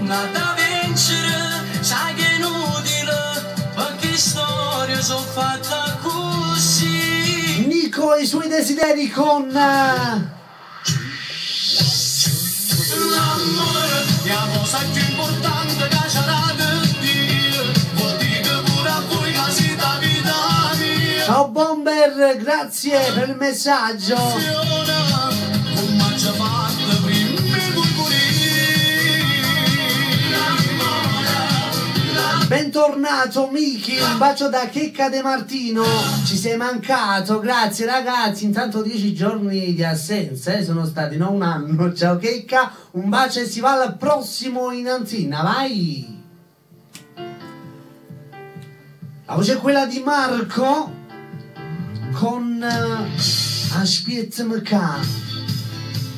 donna da vincere, sai che è inutile, perché storie sono fatte così. Nico e i suoi desideri con L'amore è la cosa più importante che c'è da dire, vuol dire pure a voi che siete vita mia. ciao Bomber, grazie per il messaggio. Come ci ha fatto prima Bentornato Miki, un bacio da Checca De Martino, ci sei mancato, grazie ragazzi, intanto 10 giorni di assenza, sono stati, non un anno, ciao Checca, un bacio e si va al prossimo in antenna, vai! La voce è quella di Marco con Aspiettmk,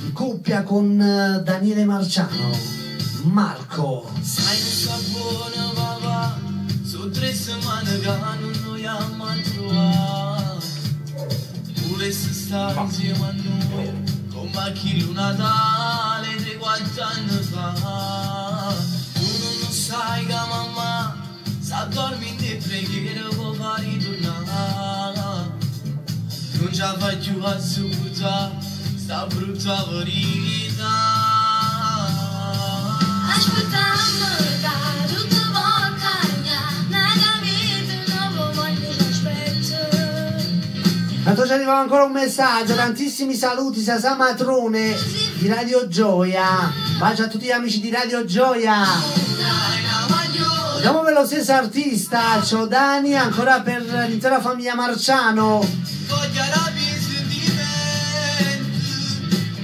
in coppia con Daniele Marciano. Marco. Sai non sta buona papà, sono 3 settimane che non noi abbiamo trovato. Volessi stare insieme a noi, come a chi un Natale 3-4 anni fa. Tu non sai che mamma sa dormire in preghiera per fare ritornare. Non ce la fai più a supportare sta brutta verità. Aspettando da tutta montagna, nella vita non voglio l'aspettare. Tanto ci arriva ancora un messaggio, tantissimi saluti sia Sa Matrone di Radio Gioia, bacio a tutti gli amici di Radio Gioia. Andiamo per lo stesso artista, ciao Dani, ancora per l'intera famiglia Marciano. Voglio rabbia sentimenti,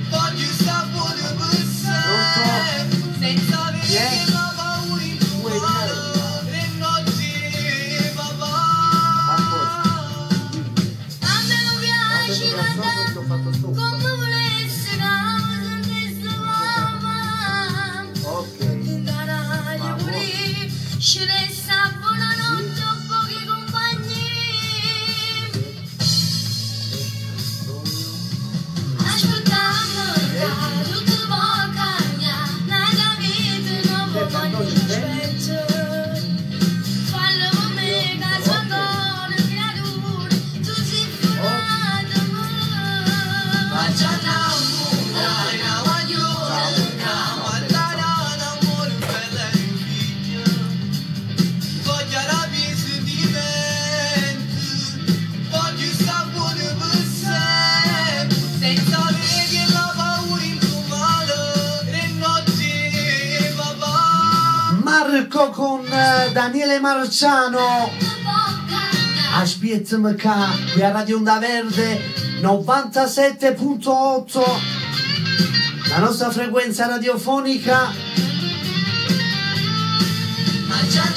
voglio sapore per sé, senza avere la paura in cuore, 3 notti papà. A me non piace cantare come volessi, come sentisse mamma. In garage pure, ci resta buonanotte a pochi compagni. Aspettando da tutta montagna, nella vita non voglio l'aspettare. Fallo con me, caso ancora, creatura, tu sei fuori da me. Facciamo una magliona, guardare l'amore bella e figlio. Voglio rabbia sentimenti, voglio sapore per sé, senza avere la paura in tuo male, 3 notti papà. Marco con Daniele Marciano, Aspiettmk, qui a Radio Onda Verde 97.8, la nostra frequenza radiofonica. Mangiare